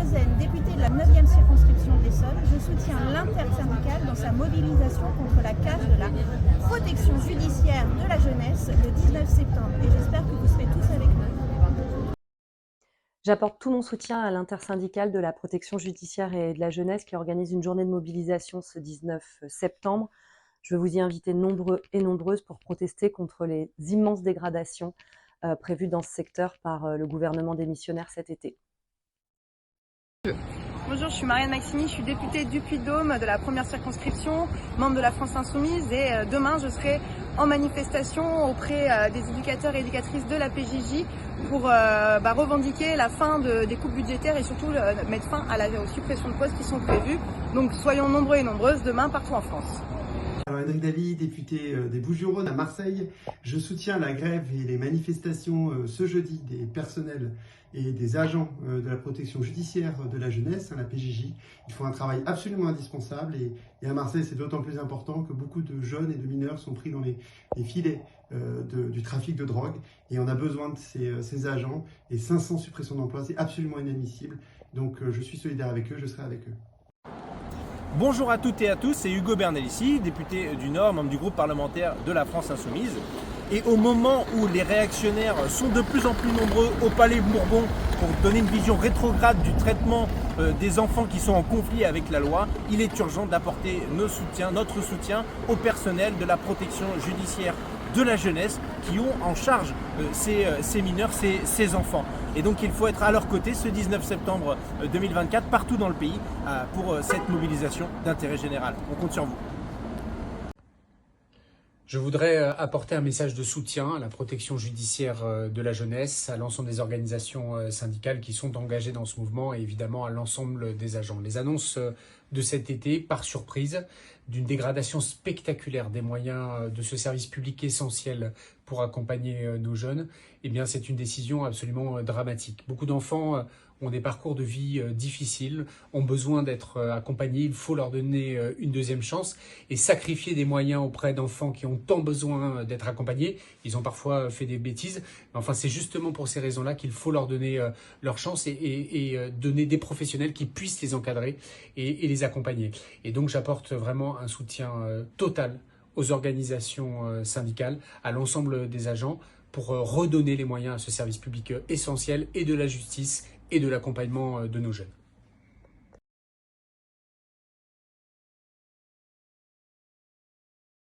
Hazen, députée de la 9e circonscription de l'Essonne, je soutiens l'intersyndicale dans sa mobilisation contre la casse de la protection judiciaire de la jeunesse le 19 septembre. Et j'espère que vous serez tous avec nous. J'apporte tout mon soutien à l'intersyndicale de la protection judiciaire et de la jeunesse qui organise une journée de mobilisation ce 19 septembre. Je veux vous y inviter nombreux et nombreuses pour protester contre les immenses dégradations prévues dans ce secteur par le gouvernement démissionnaire cet été. Bonjour, je suis Marianne Maximi, je suis députée du Puy-de-Dôme de la première circonscription, membre de la France Insoumise et demain je serai en manifestation auprès des éducateurs et éducatrices de la PJJ pour revendiquer la fin des coupes budgétaires et surtout mettre fin aux suppressions de postes qui sont prévues. Donc soyons nombreux et nombreuses demain partout en France. Alors, Henri Davy, député des Bouches-du-Rhône à Marseille, je soutiens la grève et les manifestations ce jeudi des personnels et des agents de la protection judiciaire de la jeunesse, la PJJ. Ils font un travail absolument indispensable et à Marseille c'est d'autant plus important que beaucoup de jeunes et de mineurs sont pris dans les filets du trafic de drogue et on a besoin de ces agents et 500 suppressions d'emplois, c'est absolument inadmissible. Donc je suis solidaire avec eux, je serai avec eux. Bonjour à toutes et à tous, c'est Hugo Bernalicis, député du Nord, membre du groupe parlementaire de la France Insoumise. Et au moment où les réactionnaires sont de plus en plus nombreux au Palais Bourbon pour donner une vision rétrograde du traitement des enfants qui sont en conflit avec la loi, il est urgent d'apporter notre soutien au personnel de la protection judiciaire de la jeunesse qui ont en charge ces mineurs, ces enfants. Et donc il faut être à leur côté ce 19 septembre 2024 partout dans le pays pour cette mobilisation d'intérêt général. On compte sur vous. Je voudrais apporter un message de soutien à la protection judiciaire de la jeunesse, à l'ensemble des organisations syndicales qui sont engagées dans ce mouvement et évidemment à l'ensemble des agents. Les annonces de cet été, par surprise, d'une dégradation spectaculaire des moyens de ce service public essentiel pour accompagner nos jeunes, eh bien c'est une décision absolument dramatique. Beaucoup d'enfants ont des parcours de vie difficiles, ont besoin d'être accompagnés, il faut leur donner une deuxième chance et sacrifier des moyens auprès d'enfants qui ont tant besoin d'être accompagnés. Ils ont parfois fait des bêtises, mais enfin c'est justement pour ces raisons-là qu'il faut leur donner leur chance et donner des professionnels qui puissent les encadrer et les accompagner. Et donc j'apporte vraiment un soutien total aux organisations syndicales, à l'ensemble des agents pour redonner les moyens à ce service public essentiel et de la justice et de l'accompagnement de nos jeunes.